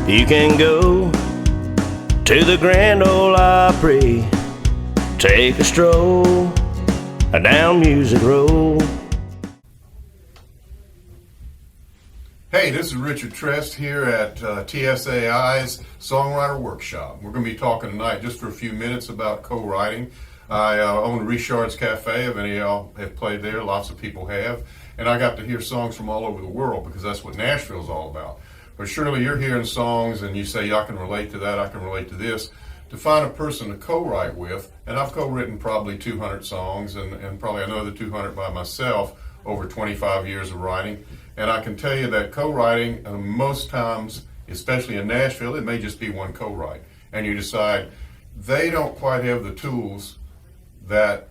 You can go to the Grand Ole Opry, take a stroll down Music Row. Hey, this is Richard Trest here at TSAI's Songwriter Workshop. We're going to be talking tonight just for a few minutes about co-writing. I own Richard's Cafe. If any of y'all have played there, lots of people have. And I got to hear songs from all over the world because that's what Nashville's all about. But surely you're hearing songs and you say, I can relate to that, I can relate to this. To find a person to co-write with, and I've co-written probably 200 songs and probably another 200 by myself over 25 years of writing. And I can tell you that co-writing, most times, especially in Nashville, it may just be one co-write. And you decide, they don't quite have the tools that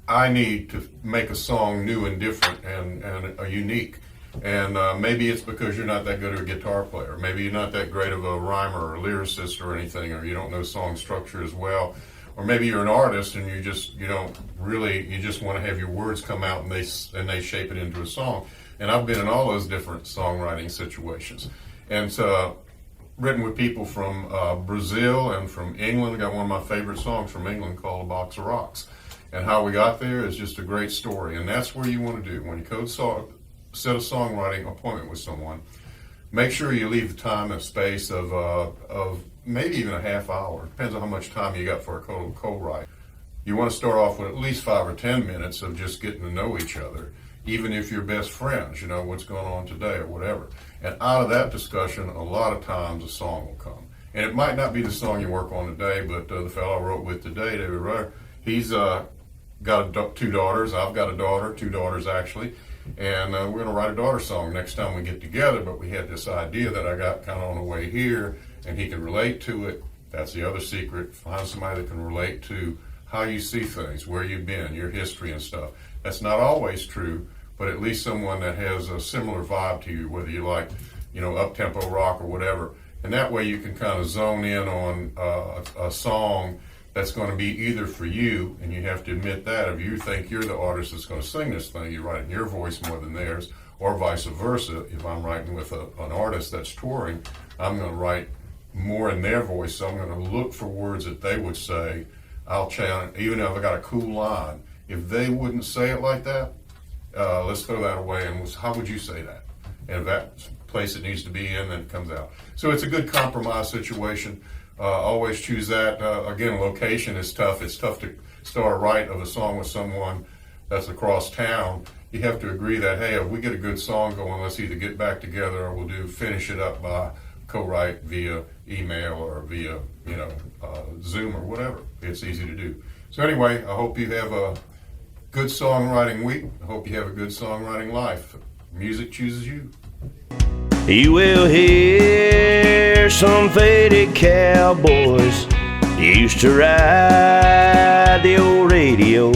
I need to make a song new and different and unique. And maybe it's because you're not that good of a guitar player. Maybe you're not that great of a rhymer or lyricist or anything, or you don't know song structure as well. Or maybe you're an artist and you just want to have your words come out and they shape it into a song. And I've been in all those different songwriting situations. And so written with people from Brazil and from England. I got one of my favorite songs from England called A Box of Rocks. And how we got there is just a great story. And that's where you want to do. When you set a songwriting appointment with someone, make sure you leave the time and space of maybe even a half hour. Depends on how much time you got for a co-write. You want to start off with at least 5 or 10 minutes of just getting to know each other, even if you're best friends, you know, what's going on today or whatever. And out of that discussion, a lot of times a song will come. And it might not be the song you work on today, but the fellow I wrote with today, David Rutter, he's got 2 daughters. I've got a daughter, 2 daughters actually. And we're going to write a daughter song next time we get together, but we had this idea that I got kind of on the way here, and he can relate to it. That's the other secret. Find somebody that can relate to how you see things, where you've been, your history and stuff. That's not always true, but at least someone that has a similar vibe to you, whether you like, up-tempo rock or whatever. And that way you can kind of zone in on a song that's going to be either for you, and you have to admit that. If you think you're the artist that's going to sing this thing, you write in your voice more than theirs, or vice versa. If I'm writing with an artist that's touring, I'm going to write more in their voice, so I'm going to look for words that they would say. I'll challenge, even if I got a cool line, if they wouldn't say it like that, let's throw that away, and how would you say that? And if that place it needs to be in, then it comes out. So it's a good compromise situation. Always choose that. Again, location is tough. It's tough to start a write of a song with someone that's across town. You have to agree that, hey, if we get a good song going, let's either get back together or we'll finish it up by co-write via email or via, Zoom or whatever. It's easy to do. So anyway, I hope you have a good songwriting week. I hope you have a good songwriting life. Music chooses you. You will hear some faded cowboys used to ride the old radio,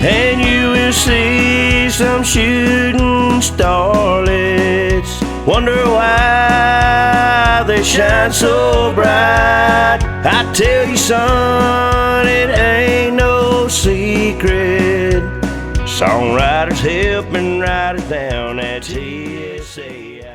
and you will see some shooting starlets wonder why they shine so bright. I tell you, son, it ain't no secret. Songwriters helping writers down at TSAI.